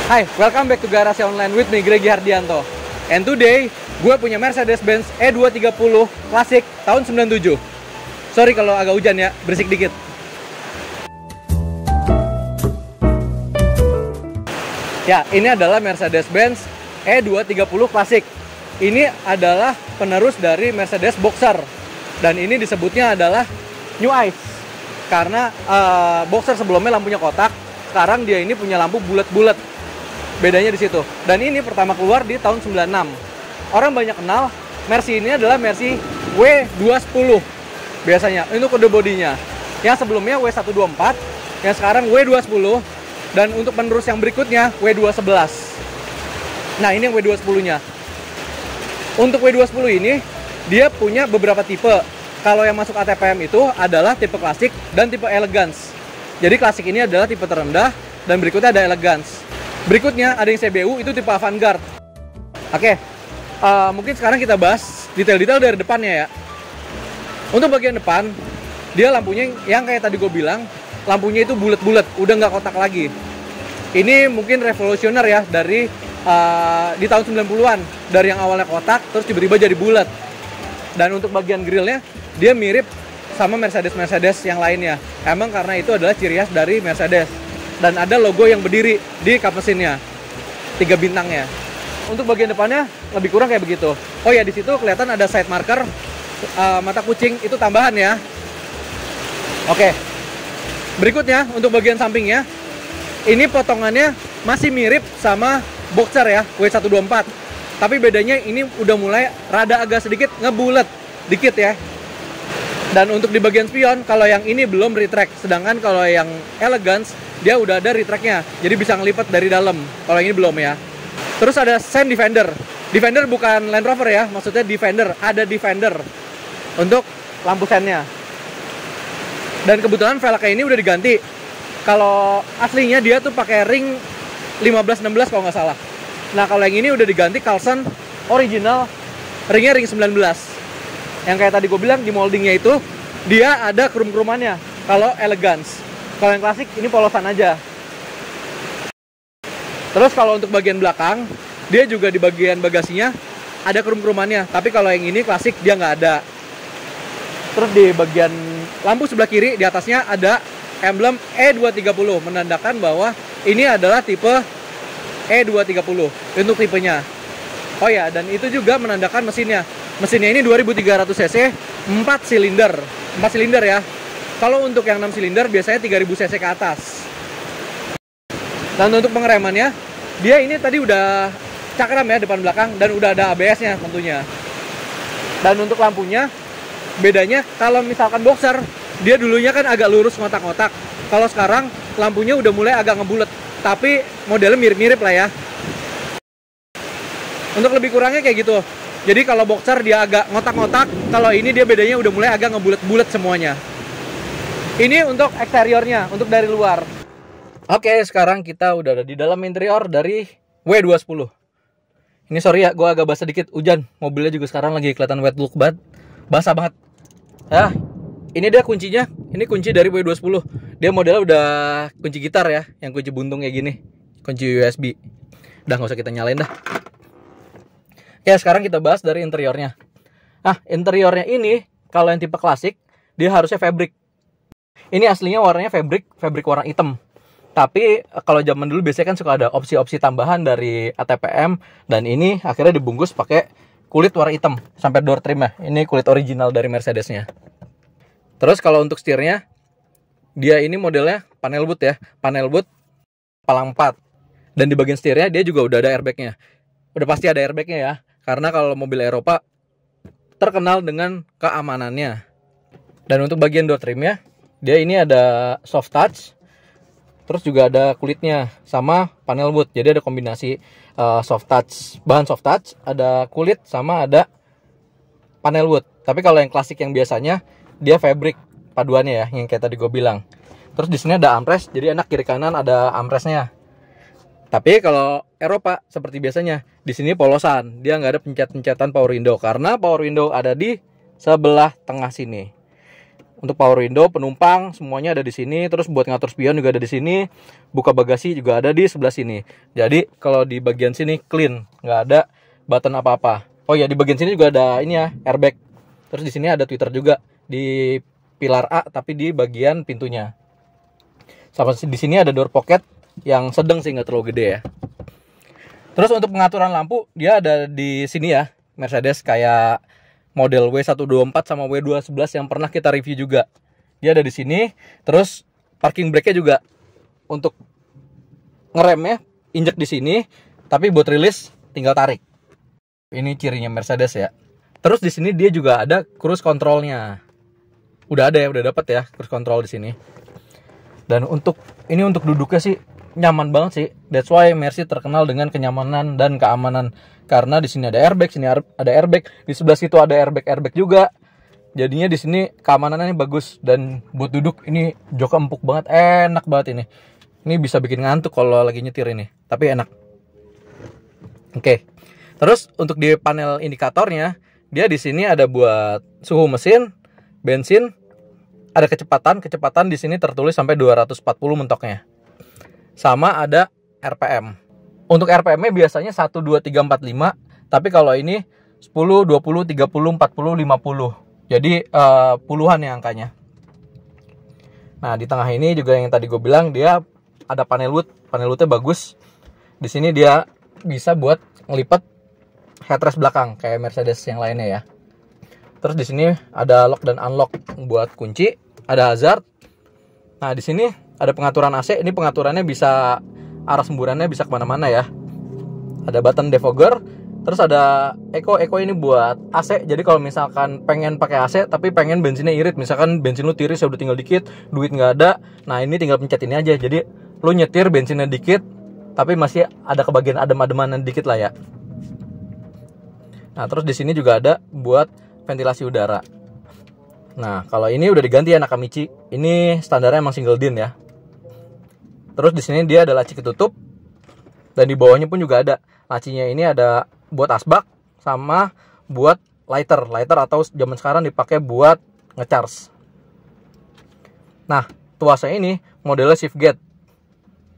Hai, welcome back to Garasi Online with me, Gregi Hardianto. And today, gue punya Mercedes-Benz E230 Classic tahun 97. Sorry kalau agak hujan ya, berisik dikit. Ya, ini adalah Mercedes-Benz E230 Classic. Ini adalah penerus dari Mercedes Boxer. Dan ini disebutnya adalah New Ice. Karena Boxer sebelumnya lampunya kotak, sekarang dia ini punya lampu bulat-bulat. Bedanya di situ. Dan ini pertama keluar di tahun 96. Orang banyak kenal Mercy ini adalah Mercy W210 biasanya. Ini kode bodinya. Yang sebelumnya W124, yang sekarang W210, dan untuk penerus yang berikutnya W211. Nah, ini yang W210-nya. Untuk W210 ini dia punya beberapa tipe. Kalau yang masuk ATPM itu adalah tipe klasik dan tipe elegance. Jadi klasik ini adalah tipe terendah dan berikutnya ada elegance. Berikutnya ada yang CBU, itu tipe Avantgarde. Oke, mungkin sekarang kita bahas detail-detail dari depannya ya. Untuk bagian depan, dia lampunya yang kayak tadi gue bilang, lampunya itu bulat-bulat, udah nggak kotak lagi. Ini mungkin revolusioner ya, dari di tahun 90-an. Dari yang awalnya kotak, terus tiba-tiba jadi bulat. Dan untuk bagian grillnya, dia mirip sama Mercedes-Mercedes yang lainnya. Emang karena itu adalah ciri khas dari Mercedes. Dan ada logo yang berdiri di kap mesinnya, 3 bintangnya. Untuk bagian depannya lebih kurang kayak begitu. Oh ya, di situ kelihatan ada side marker mata kucing, itu tambahan ya. Oke. Berikutnya untuk bagian sampingnya, ini potongannya masih mirip sama Boxer ya, W124. Tapi bedanya ini udah mulai rada agak sedikit ngebulet dikit ya. Dan untuk di bagian spion, kalau yang ini belum retract, sedangkan kalau yang elegance dia udah ada retractnya, jadi bisa ngelipat dari dalam. Kalau yang ini belum ya. Terus ada sen defender. Defender bukan Land Rover ya, maksudnya defender. Ada defender untuk lampu sennya. Dan kebetulan velgnya ini udah diganti. Kalau aslinya dia tuh pakai ring 15-16 kalau nggak salah. Nah, kalau yang ini udah diganti Carlson original, ringnya ring 19. Yang kayak tadi gue bilang, di moldingnya itu dia ada krum-krumannya. Kalau elegance, kalau yang klasik ini polosan aja. Terus kalau untuk bagian belakang, dia juga di bagian bagasinya ada krum-krumannya. Tapi kalau yang ini klasik dia nggak ada. Terus di bagian lampu sebelah kiri, di atasnya ada emblem E230, menandakan bahwa ini adalah tipe E230 untuk tipenya. Oh ya, dan itu juga menandakan mesinnya. Mesinnya ini 2300 cc, 4 silinder. 4 silinder ya. Kalau untuk yang 6 silinder biasanya 3000 cc ke atas. Dan untuk pengeremannya, dia ini tadi udah cakram ya depan belakang, dan udah ada ABS-nya tentunya. Dan untuk lampunya, bedanya kalau misalkan Boxer, dia dulunya kan agak lurus ngotak-ngotak. Kalau sekarang lampunya udah mulai agak ngebulet, tapi modelnya mirip-mirip lah ya. Untuk lebih kurangnya kayak gitu. Jadi kalau Boxer dia agak ngotak-ngotak, kalau ini dia bedanya udah mulai agak ngebulet-bulet semuanya. Ini untuk eksteriornya, untuk dari luar. Oke, sekarang kita udah ada di dalam interior dari W210. Ini sorry ya, gue agak basah dikit, hujan. Mobilnya juga sekarang lagi kelihatan wet look banget. Basah banget. Ya, ini dia kuncinya. Ini kunci dari W210. Dia modelnya udah kunci gitar ya, yang kunci buntung kayak gini. Kunci USB. Udah nggak usah kita nyalain dah. Ya, sekarang kita bahas dari interiornya. Nah, interiornya ini, kalau yang tipe klasik, dia harusnya fabric. Ini aslinya warnanya fabric warna hitam. Tapi, kalau zaman dulu biasanya kan suka ada opsi-opsi tambahan dari ATPM. Dan ini akhirnya dibungkus pakai kulit warna hitam. Sampai door trimnya. Ini kulit original dari Mercedesnya. Terus kalau untuk setirnya, dia ini modelnya panel boot ya. Panel boot, palang 4. Dan di bagian setirnya, dia juga udah ada airbagnya. Udah pasti ada airbagnya ya. Karena kalau mobil Eropa terkenal dengan keamanannya. Dan untuk bagian door trimnya, dia ini ada soft touch, terus juga ada kulitnya sama panel wood. Jadi ada kombinasi soft touch, bahan soft touch, ada kulit sama ada panel wood. Tapi kalau yang klasik yang biasanya dia fabric paduannya ya, yang kayak tadi gue bilang. Terus di sini ada armrest, jadi enak kiri kanan ada armrestnya. Tapi kalau Eropa seperti biasanya, di sini polosan, dia nggak ada pencet-pencetan power window karena power window ada di sebelah tengah sini. Untuk power window, penumpang semuanya ada di sini. Terus buat ngatur spion juga ada di sini. Buka bagasi juga ada di sebelah sini. Jadi kalau di bagian sini clean, nggak ada button apa-apa. Oh ya, di bagian sini juga ada ini ya, airbag. Terus di sini ada tweeter juga di pilar A, tapi di bagian pintunya. Sama di sini ada door pocket yang sedang sih, nggak terlalu gede ya. Terus untuk pengaturan lampu dia ada di sini ya, Mercedes kayak model W124 sama W211 yang pernah kita review juga. Dia ada di sini. Terus parking brake-nya juga untuk ngeremnya injek di sini, tapi buat rilis tinggal tarik. Ini cirinya Mercedes ya. Terus di sini dia juga ada cruise control-nya. Udah ada ya, udah dapat ya cruise control di sini. Dan untuk duduknya sih nyaman banget sih. That's why Mercy terkenal dengan kenyamanan dan keamanan. Karena di sini ada airbag, sini ada airbag, di sebelah situ ada airbag juga. Jadinya di sini keamanannya bagus, dan buat duduk ini joknya empuk banget, enak banget ini. Ini bisa bikin ngantuk kalau lagi nyetir ini, tapi enak. Oke. Terus untuk di panel indikatornya, dia di sini ada buat suhu mesin, bensin, ada kecepatan di sini tertulis sampai 240 mentoknya. Sama ada RPM. Untuk RPM-nya biasanya 1, 2, 3, 4, 5. Tapi kalau ini 10, 20, 30, 40, 50. Jadi puluhan ya angkanya. Nah, di tengah ini juga yang tadi gue bilang, dia ada panel wood. Panel woodnya bagus. Di sini dia bisa buat ngelipat headrest belakang kayak Mercedes yang lainnya ya. Terus di sini ada lock dan unlock buat kunci. Ada hazard. Nah, di sini ada pengaturan AC. Ini pengaturannya bisa arah semburannya bisa kemana-mana ya. Ada button defogger. Terus ada eco ini buat AC. Jadi kalau misalkan pengen pakai AC tapi pengen bensinnya irit, misalkan bensin lu tiris ya udah tinggal dikit, duit nggak ada, nah ini tinggal pencet ini aja. Jadi lu nyetir bensinnya dikit tapi masih ada kebagian adem-ademanan dikit lah ya. Nah, terus di sini juga ada buat ventilasi udara. Nah, kalau ini udah diganti ya Nakamichi. Ini standarnya emang single din ya. Terus di sini dia ada laci ketutup, dan di bawahnya pun juga ada lacinya. Ini ada buat asbak sama buat lighter atau zaman sekarang dipakai buat ngecharge. Nah, tuasnya ini modelnya shift gate,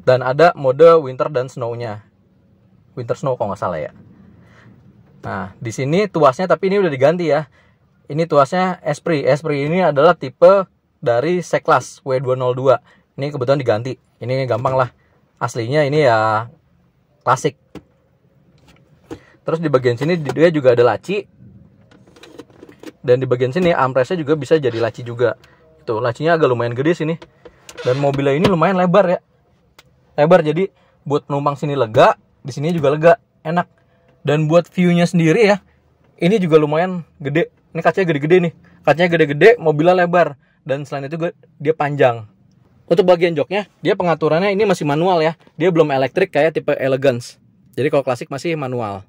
dan ada mode winter dan snow-nya. Winter snow kalau nggak salah ya. Nah, di sini tuasnya tapi ini udah diganti ya. Ini tuasnya Esprit. Esprit ini adalah tipe dari C-Class W202. Ini kebetulan diganti. Ini gampang lah. Aslinya ini ya klasik. Terus di bagian sini dia juga ada laci. Dan di bagian sini armrestnya juga bisa jadi laci juga. Tuh, lacinya agak lumayan gede sini. Dan mobilnya ini lumayan lebar ya. Lebar, jadi buat penumpang sini lega, di sini juga lega, enak. Dan buat view-nya sendiri ya, ini juga lumayan gede. Ini kacanya gede-gede nih. Kacanya gede-gede, mobilnya lebar. Dan selain itu dia panjang. Untuk bagian joknya, dia pengaturannya ini masih manual ya. Dia belum elektrik kayak tipe Elegance. Jadi kalau klasik masih manual.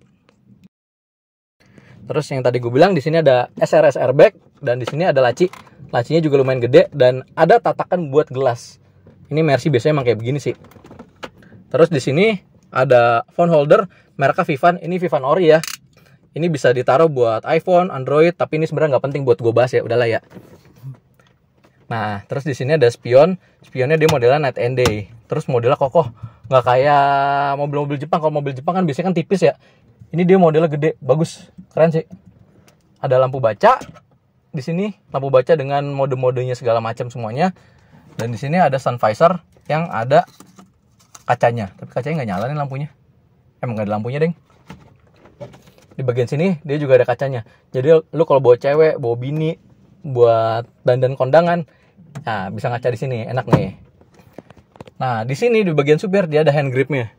Terus yang tadi gue bilang, di sini ada SRS airbag, dan di sini ada laci. Lacinya juga lumayan gede, dan ada tatakan buat gelas. Ini Mercy biasanya emang kayak begini sih. Terus di sini ada phone holder mereknya Vivan. Ini Vivan Ori ya. Ini bisa ditaruh buat iPhone, Android, tapi ini sebenarnya nggak penting buat gue bahas ya. Udahlah ya. Nah, terus di sini ada spion. Spionnya dia modelnya night and day. Terus modelnya kokoh, nggak kayak mobil-mobil Jepang. Kalau mobil Jepang kan biasanya kan tipis ya. Ini dia modelnya gede, bagus, keren sih. Ada lampu baca di sini, lampu baca dengan mode-modenya segala macam semuanya. Dan di sini ada sun visor yang ada kacanya. Tapi kacanya nggak nyala nih lampunya. Emang nggak ada lampunya, deng. Di bagian sini dia juga ada kacanya. Jadi lu kalau bawa cewek, bawa bini, buat dandan kondangan, nah bisa ngaca di sini, enak nih. Nah, di sini di bagian supir dia ada hand gripnya.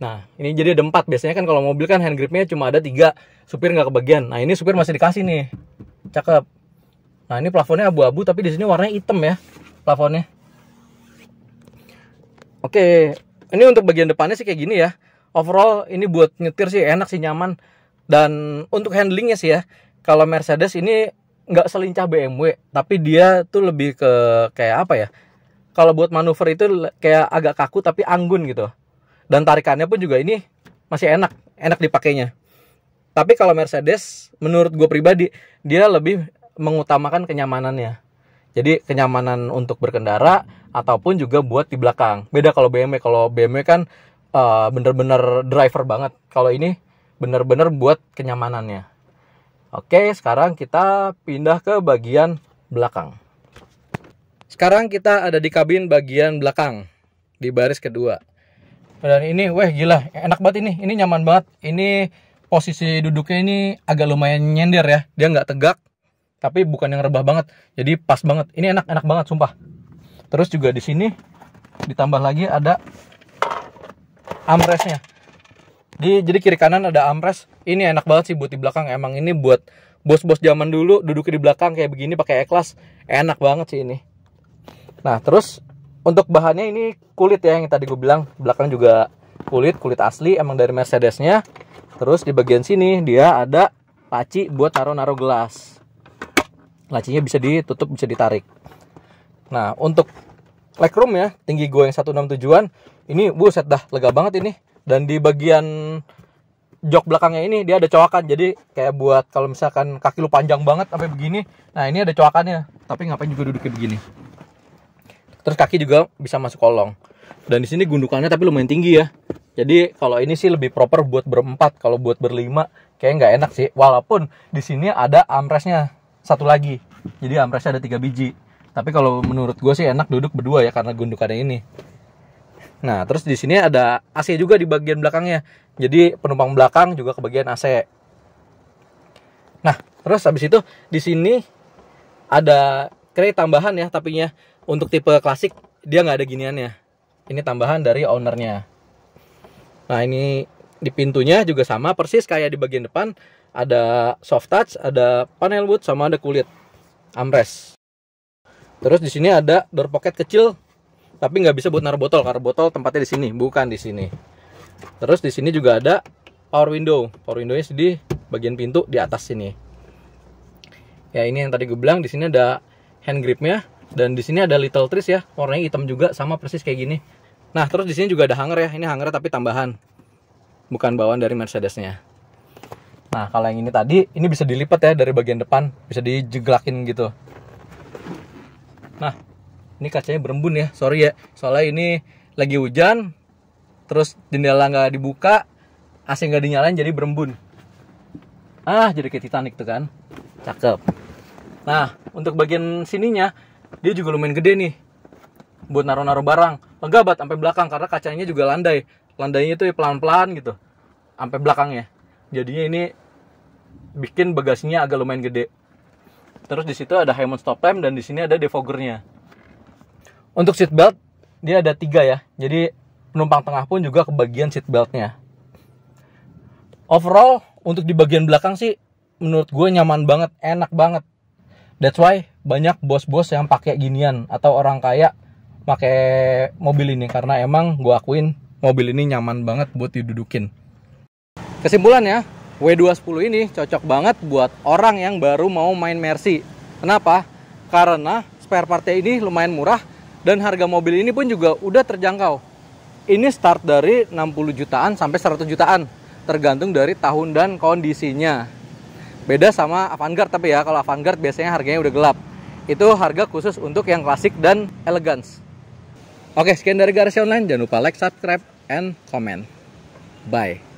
Nah, ini jadi ada 4. Biasanya kan kalau mobil kan hand gripnya cuma ada 3, supir nggak kebagian. Nah, ini supir masih dikasih nih, cakep. Nah, ini plafonnya abu-abu tapi di sini warnanya hitam ya plafonnya. Oke, ini untuk bagian depannya sih kayak gini ya. Overall ini buat nyetir sih enak sih, nyaman. Dan untuk handlingnya sih ya, kalau Mercedes ini nggak selincah BMW, tapi dia tuh lebih ke kayak apa ya? Kalau buat manuver itu kayak agak kaku tapi anggun gitu. Dan tarikannya pun juga ini masih enak dipakainya. Tapi kalau Mercedes, menurut gue pribadi, dia lebih mengutamakan kenyamanannya. Jadi kenyamanan untuk berkendara ataupun juga buat di belakang. Beda kalau BMW. Kalau BMW kan bener-bener driver banget. Kalau ini bener-bener buat kenyamanannya. Oke, sekarang kita pindah ke bagian belakang. Sekarang kita ada di kabin bagian belakang, di baris kedua. Dan ini, weh gila, enak banget ini. Ini nyaman banget. Ini posisi duduknya ini agak lumayan nyender ya. Dia nggak tegak, tapi bukan yang rebah banget. Jadi pas banget. Ini enak banget, sumpah. Terus juga di sini ditambah lagi ada armrestnya. Jadi kiri kanan ada armrest. Ini enak banget sih buat di belakang. Emang ini buat bos-bos zaman dulu duduk di belakang kayak begini pakai E-Class. Enak banget sih ini. Nah, terus untuk bahannya ini kulit ya, yang tadi gue bilang. Belakang juga kulit asli, emang dari Mercedesnya. Terus di bagian sini dia ada laci buat naruh gelas. Lacinya bisa ditutup, bisa ditarik. Nah, untuk legroom ya, tinggi gue yang 167-an, ini buset dah, lega banget ini. Dan di bagian jok belakangnya ini dia ada coakan. Jadi kayak buat kalau misalkan kaki lu panjang banget sampai begini, nah ini ada coakannya. Tapi ngapain juga duduknya begini. Terus kaki juga bisa masuk kolong. Dan di sini gundukannya tapi lumayan tinggi ya. Jadi kalau ini sih lebih proper buat berempat. Kalau buat berlima kayak nggak enak sih. Walaupun di sini ada armrestnya satu lagi. Jadi armrestnya ada 3 biji. Tapi kalau menurut gue sih enak duduk berdua ya karena gundukannya ini. Nah, terus di sini ada AC juga di bagian belakangnya. Jadi penumpang belakang juga ke bagian AC. Nah, terus habis itu di sini ada krey tambahan ya, tapi untuk tipe klasik dia nggak ada giniannya. Ini tambahan dari ownernya. Nah, ini di pintunya juga sama persis kayak di bagian depan. Ada soft touch, ada panel wood, sama ada kulit armrest. Terus di sini ada door pocket kecil, tapi nggak bisa buat naruh botol karena botol tempatnya di sini, bukan di sini. Terus di sini juga ada power window. Power window-nya di bagian pintu di atas sini. Ya, ini yang tadi gue bilang, di sini ada hand gripnya. Dan di sini ada little trees ya, warnanya hitam juga, sama persis kayak gini. Nah, terus di sini juga ada hanger ya. Ini hanger tapi tambahan, bukan bawaan dari Mercedesnya. Nah, kalau yang ini tadi, ini bisa dilipat ya dari bagian depan, bisa dijeglakin gitu. Nah, ini kacanya berembun ya, sorry ya. Soalnya ini lagi hujan, terus jendela nggak dibuka, AC nggak dinyalain, jadi berembun. Jadi kayak Titanic tuh kan, cakep. Nah, untuk bagian sininya, dia juga lumayan gede nih buat naruh-naruh barang. Lega banget sampai belakang karena kacanya juga landai. Landainya itu pelan-pelan gitu sampai belakangnya. Jadinya ini bikin bagasinya agak lumayan gede. Terus di situ ada Hammond stop lamp dan di sini ada defoggernya. Untuk seat belt dia ada 3 ya. Jadi penumpang tengah pun juga ke bagian seat beltnya. Overall untuk di bagian belakang sih menurut gue nyaman banget, enak banget. That's why banyak bos-bos yang pakai ginian atau orang kaya pakai mobil ini karena emang gue akuin mobil ini nyaman banget buat didudukin. Kesimpulannya, W210 ini cocok banget buat orang yang baru mau main Mercy. Kenapa? Karena spare partnya ini lumayan murah dan harga mobil ini pun juga udah terjangkau. Ini start dari 60 jutaan sampai 100 jutaan, tergantung dari tahun dan kondisinya. Beda sama Avantgarde, tapi ya kalau Avantgarde biasanya harganya udah gelap. Itu harga khusus untuk yang klasik dan elegance. Oke, sekian dari Garasi Online. Jangan lupa like, subscribe, and comment. Bye.